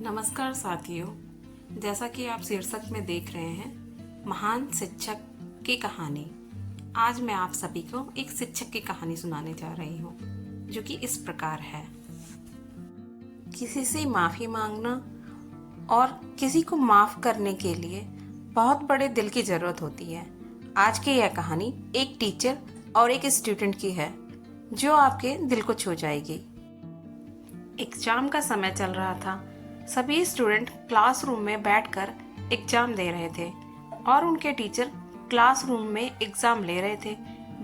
नमस्कार साथियों। जैसा कि आप शीर्षक में देख रहे हैं, महान शिक्षक की कहानी। आज मैं आप सभी को एक शिक्षक की कहानी सुनाने जा रही हूँ, जो कि इस प्रकार है। किसी से माफ़ी मांगना और किसी को माफ़ करने के लिए बहुत बड़े दिल की ज़रूरत होती है। आज की यह कहानी एक टीचर और एक स्टूडेंट की है, जो आपके दिल को छू जाएगी। एग्जाम का समय चल रहा था। सभी स्टूडेंट क्लासरूम में बैठकर एग्जाम दे रहे थे और उनके टीचर क्लासरूम में एग्जाम ले रहे थे।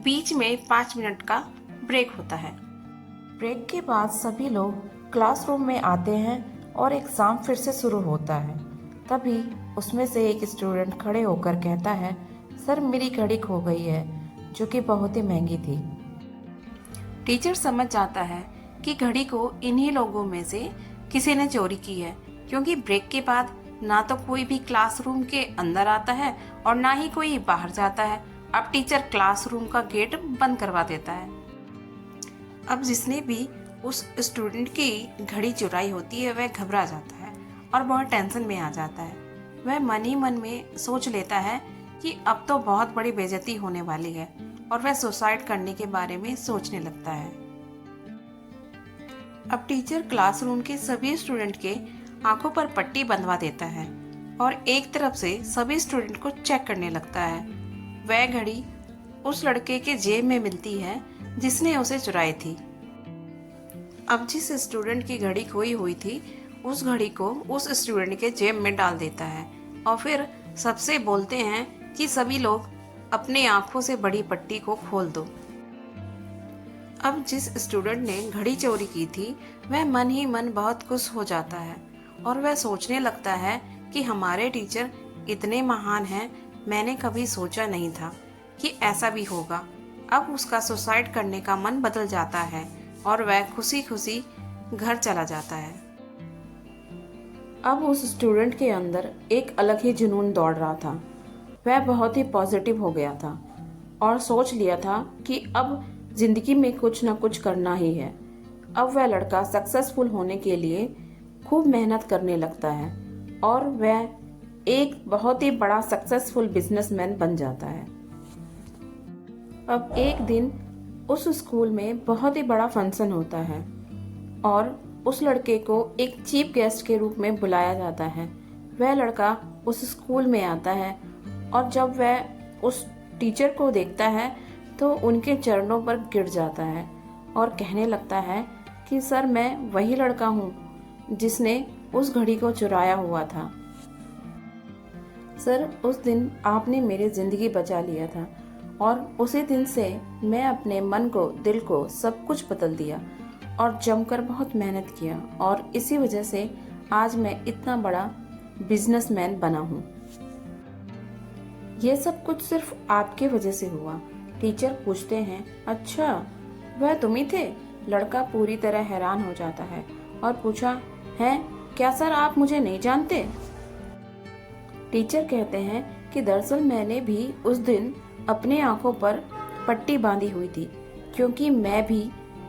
बीच में 5 मिनट का ब्रेक होता है। ब्रेक के बाद सभी लोग क्लासरूम में आते हैं और एग्ज़ाम फिर से शुरू होता है। तभी उसमें से एक स्टूडेंट खड़े होकर कहता है, सर मेरी घड़ी खो गई है, जो कि बहुत ही महंगी थी। टीचर समझ जाता है कि घड़ी को इन्हीं लोगों में से किसी ने चोरी की है, क्योंकि ब्रेक के बाद ना तो कोई भी क्लासरूम के अंदर आता है और ना ही कोई बाहर जाता है। अब टीचर क्लासरूम का गेट बंद करवा देता है। अब जिसने भी उस स्टूडेंट की घड़ी चुराई होती है, वह घबरा जाता है और बहुत टेंशन में आ जाता है। वह मन ही मन में सोच लेता है कि अब तो बहुत बड़ी बेइज्जती होने वाली है, और वह सुसाइड करने के बारे में सोचने लगता है। अब टीचर क्लासरूम के सभी स्टूडेंट के आंखों पर पट्टी बंधवा देता है और एक तरफ से सभी स्टूडेंट को चेक करने लगता है। वह घड़ी उस लड़के के जेब में मिलती है जिसने उसे चुराई थी। अब जिस स्टूडेंट की घड़ी खोई हुई थी, उस घड़ी को उस स्टूडेंट के जेब में डाल देता है और फिर सबसे बोलते हैं कि सभी लोग अपने आंखों से बड़ी पट्टी को खोल दो। अब जिस स्टूडेंट ने घड़ी चोरी की थी, वह मन ही मन बहुत खुश हो जाता है और वह सोचने लगता है कि हमारे टीचर इतने महान हैं, मैंने कभी सोचा नहीं था कि ऐसा भी होगा। अब उसका सुसाइड करने का मन बदल जाता है और वह खुशी खुशी घर चला जाता है। अब उस स्टूडेंट के अंदर एक अलग ही जुनून दौड़ रहा था। वह बहुत ही पॉजिटिव हो गया था और सोच लिया था कि अब जिंदगी में कुछ न कुछ करना ही है। अब वह लड़का सक्सेसफुल होने के लिए खूब मेहनत करने लगता है और वह एक बहुत ही बड़ा सक्सेसफुल बिजनेसमैन बन जाता है। अब एक दिन उस स्कूल में बहुत ही बड़ा फंक्शन होता है और उस लड़के को एक चीफ गेस्ट के रूप में बुलाया जाता है। वह लड़का उस स्कूल में आता है और जब वह उस टीचर को देखता है तो उनके चरणों पर गिर जाता है और कहने लगता है कि सर मैं वही लड़का हूँ जिसने उस घड़ी को चुराया हुआ था। सर उस दिन आपने मेरी ज़िंदगी बचा लिया था और उसी दिन से मैं अपने मन को, दिल को, सब कुछ बदल दिया और जमकर बहुत मेहनत किया और इसी वजह से आज मैं इतना बड़ा बिजनेसमैन बना हूँ। ये सब कुछ सिर्फ आपकी वजह से हुआ। टीचर पूछते हैं, अच्छा वह तुम ही थे? लड़का पूरी तरह हैरान हो जाता है और पूछा, है क्या सर आप मुझे नहीं जानते? टीचर कहते हैं कि दरअसल मैंने भी उस दिन अपने आंखों पर पट्टी बांधी हुई थी, क्योंकि मैं भी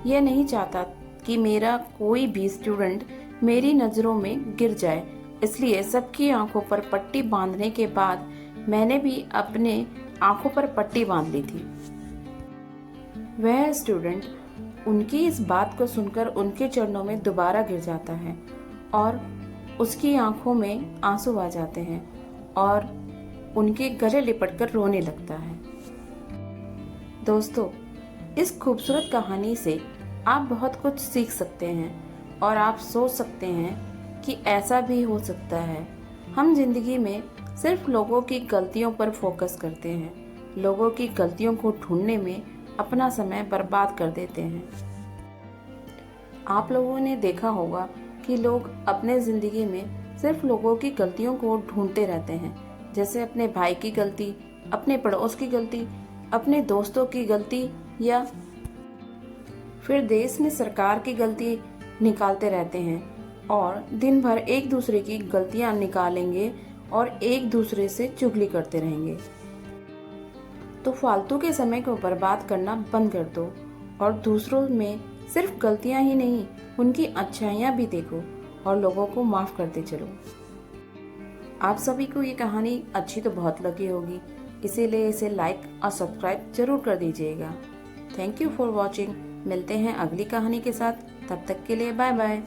ये नहीं चाहता कि मेरा कोई भी स्टूडेंट मेरी नज़रों में गिर जाए। इसलिए सबकी आंखों पर पट्टी बांधने के बाद मैंने भी अपने आंखों पर पट्टी बांध ली थी। वह स्टूडेंट उनकी इस बात को सुनकर उनके चरणों में दोबारा गिर जाता है और उसकी आंखों में आंसू आ जाते हैं और उनके गले लिपटकर रोने लगता है। दोस्तों, इस खूबसूरत कहानी से आप बहुत कुछ सीख सकते हैं और आप सोच सकते हैं कि ऐसा भी हो सकता है। हम जिंदगी में सिर्फ लोगों की गलतियों पर फोकस करते हैं, लोगों की गलतियों को ढूंढने में अपना समय बर्बाद कर देते हैं। आप लोगों ने देखा होगा कि लोग अपने ज़िंदगी में सिर्फ लोगों की गलतियों को ढूंढते रहते हैं, जैसे अपने भाई की गलती, अपने पड़ोस की गलती, अपने दोस्तों की गलती, या फिर देश में सरकार की गलती निकालते रहते हैं और दिन भर एक दूसरे की गलतियां निकालेंगे और एक दूसरे से चुगली करते रहेंगे। तो फालतू के समय को बर्बाद करना बंद कर दो और दूसरों में सिर्फ गलतियां ही नहीं, उनकी अच्छाइयां भी देखो और लोगों को माफ़ करते चलो। आप सभी को ये कहानी अच्छी तो बहुत लगी होगी, इसीलिए इसे लाइक और सब्सक्राइब जरूर कर दीजिएगा। Thank you for watching. मिलते हैं अगली कहानी के साथ, तब तक के लिए बाय बाय।